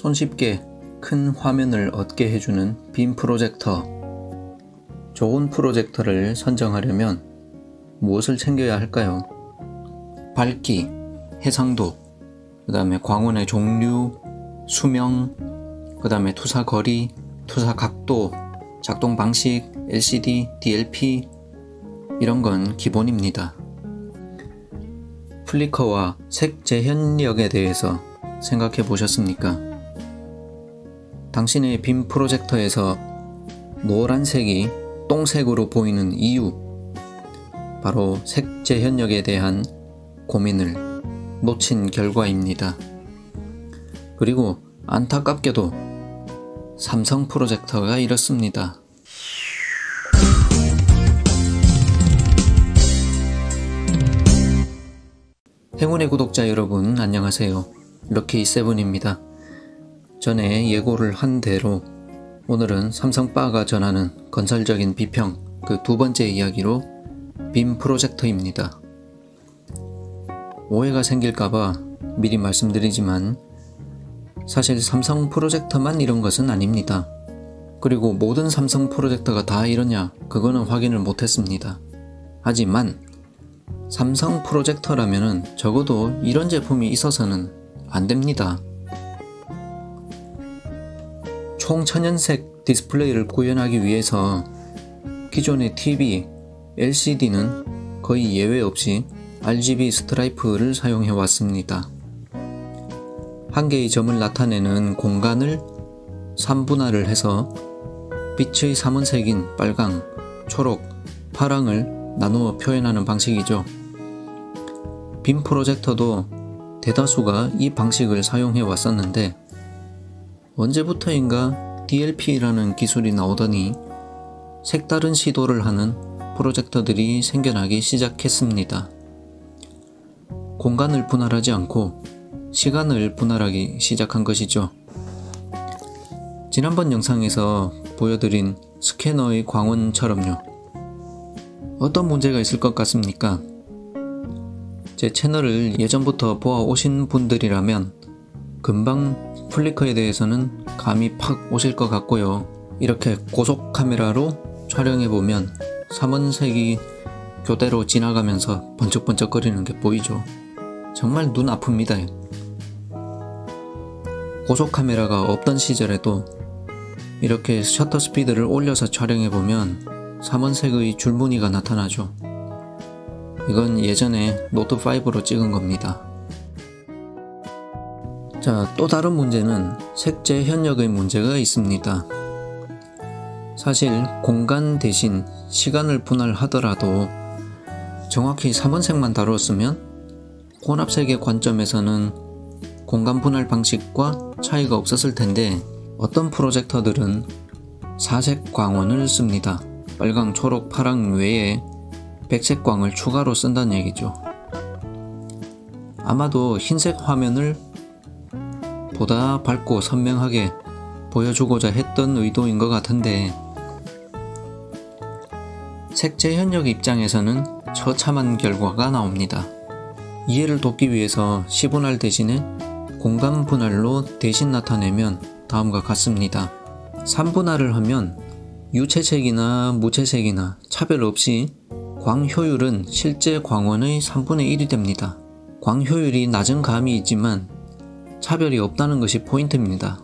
손쉽게 큰 화면을 얻게 해주는 빔 프로젝터. 좋은 프로젝터를 선정하려면 무엇을 챙겨야 할까요? 밝기, 해상도, 그 다음에 광원의 종류, 수명, 그 다음에 투사 거리, 투사 각도, 작동 방식, LCD, DLP 이런 건 기본입니다. 플리커와 색 재현력에 대해서 생각해 보셨습니까? 당신의 빔 프로젝터에서 노란색이 똥색으로 보이는 이유, 바로 색 재현력에 대한 고민을 놓친 결과입니다. 그리고 안타깝게도 삼성 프로젝터가 이렇습니다. 행운의 구독자 여러분, 안녕하세요. 럭키7입니다. 전에 예고를 한 대로 오늘은 삼성바가 전하는 건설적인 비평, 그 두 번째 이야기로 빔 프로젝터입니다. 오해가 생길까봐 미리 말씀드리지만 사실 삼성 프로젝터만 이런 것은 아닙니다. 그리고 모든 삼성 프로젝터가 다 이러냐, 그거는 확인을 못했습니다. 하지만 삼성 프로젝터라면은 적어도 이런 제품이 있어서는 안됩니다. 총천연색 디스플레이를 구현하기 위해서 기존의 TV, LCD는 거의 예외 없이 RGB 스트라이프를 사용해 왔습니다. 한 개의 점을 나타내는 공간을 3분할을 해서 빛의 3원색인 빨강, 초록, 파랑을 나누어 표현하는 방식이죠. 빔 프로젝터도 대다수가 이 방식을 사용해 왔었는데 언제부터인가 DLP라는 기술이 나오더니 색다른 시도를 하는 프로젝터들이 생겨나기 시작했습니다. 공간을 분할하지 않고 시간을 분할하기 시작한 것이죠. 지난번 영상에서 보여드린 스캐너의 광원처럼요. 어떤 문제가 있을 것 같습니까? 제 채널을 예전부터 보아오신 분들이라면 금방 플리커에 대해서는 감이 팍 오실 것 같고요. 이렇게 고속 카메라로 촬영해보면 3원색이 교대로 지나가면서 번쩍번쩍거리는 게 보이죠. 정말 눈 아픕니다. 고속 카메라가 없던 시절에도 이렇게 셔터 스피드를 올려서 촬영해보면 3원색의 줄무늬가 나타나죠. 이건 예전에 노트5로 찍은 겁니다. 자, 또 다른 문제는 색 재현력의 문제가 있습니다. 사실 공간 대신 시간을 분할하더라도 정확히 3원색만 다루었으면 혼합색의 관점에서는 공간 분할 방식과 차이가 없었을 텐데 어떤 프로젝터들은 4색 광원을 씁니다. 빨강, 초록, 파랑 외에 백색 광을 추가로 쓴다는 얘기죠. 아마도 흰색 화면을 보다 밝고 선명하게 보여주고자 했던 의도인 것 같은데 색 재현력 입장에서는 처참한 결과가 나옵니다. 이해를 돕기 위해서 시분할 대신에 공간 분할로 대신 나타내면 다음과 같습니다. 3분할을 하면 유채색이나 무채색이나 차별 없이 광효율은 실제 광원의 3분의 1이 됩니다. 광효율이 낮은 감이 있지만 차별이 없다는 것이 포인트입니다.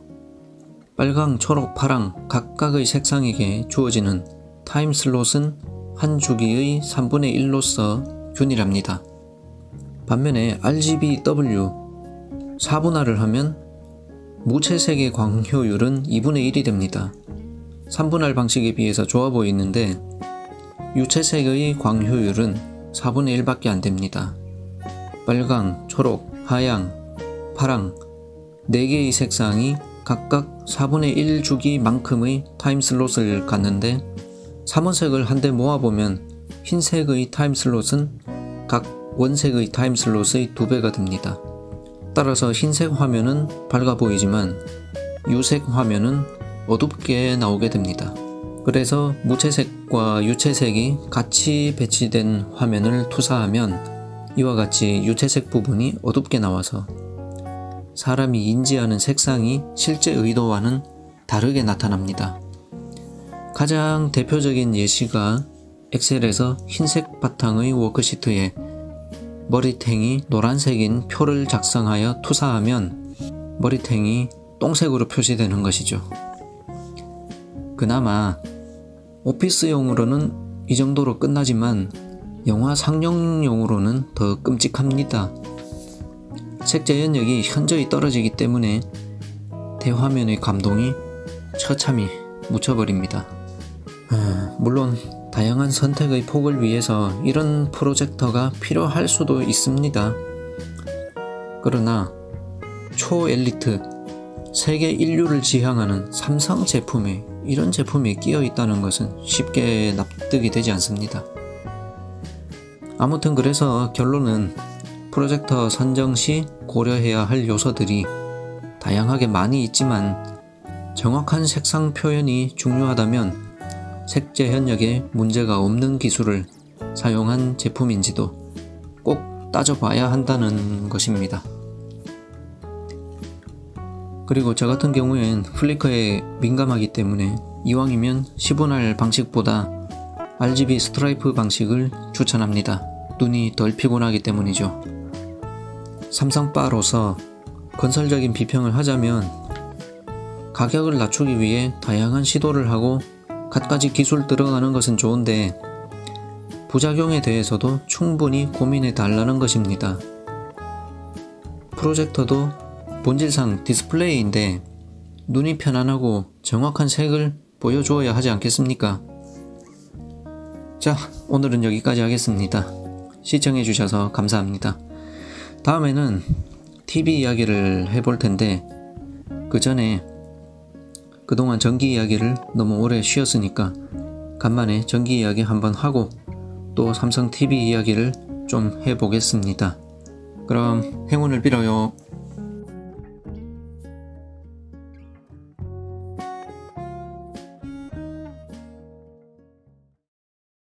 빨강, 초록, 파랑 각각의 색상에게 주어지는 타임 슬롯은 한 주기의 3분의 1로서 균일합니다. 반면에 RGBW 4분할을 하면 무채색의 광효율은 2분의 1이 됩니다. 3분할 방식에 비해서 좋아 보이는데 유채색의 광효율은 4분의 1밖에 안 됩니다. 빨강, 초록, 하양, 파랑 4개의 색상이 각각 4분의 1 주기만큼의 타임 슬롯을 갖는데 3원색을 한데 모아보면 흰색의 타임 슬롯은 각 원색의 타임 슬롯의 2배가 됩니다. 따라서 흰색 화면은 밝아 보이지만 유색 화면은 어둡게 나오게 됩니다. 그래서 무채색과 유채색이 같이 배치된 화면을 투사하면 이와 같이 유채색 부분이 어둡게 나와서 사람이 인지하는 색상이 실제 의도와는 다르게 나타납니다. 가장 대표적인 예시가 엑셀에서 흰색 바탕의 워크시트에 머리탱이 노란색인 표를 작성하여 투사하면 머리탱이 똥색으로 표시되는 것이죠. 그나마 오피스용으로는 이 정도로 끝나지만 영화 상영용으로는 더 끔찍합니다. 색재 연력이 현저히 떨어지기 때문에 대화면의 감동이 처참히 묻혀버립니다. 물론 다양한 선택의 폭을 위해서 이런 프로젝터가 필요할 수도 있습니다. 그러나 초엘리트, 세계 인류를 지향하는 삼성 제품에 이런 제품이 끼어 있다는 것은 쉽게 납득이 되지 않습니다. 아무튼 그래서 결론은 프로젝터 선정 시 고려해야 할 요소들이 다양하게 많이 있지만 정확한 색상 표현이 중요하다면 색재 현역에 문제가 없는 기술을 사용한 제품인지도 꼭 따져봐야 한다는 것입니다. 그리고 저 같은 경우엔 플리커에 민감하기 때문에 이왕이면 시분할 방식보다 RGB 스트라이프 방식을 추천합니다. 눈이 덜 피곤하기 때문이죠. 삼성바로서 건설적인 비평을 하자면 가격을 낮추기 위해 다양한 시도를 하고 갖가지 기술 들어가는 것은 좋은데 부작용에 대해서도 충분히 고민해 달라는 것입니다. 프로젝터도 본질상 디스플레이인데 눈이 편안하고 정확한 색을 보여주어야 하지 않겠습니까? 자, 오늘은 여기까지 하겠습니다. 시청해주셔서 감사합니다. 다음에는 TV 이야기를 해볼 텐데 그 전에 그동안 전기 이야기를 너무 오래 쉬었으니까 간만에 전기 이야기 한번 하고 또 삼성 TV 이야기를 좀 해보겠습니다. 그럼 행운을 빌어요.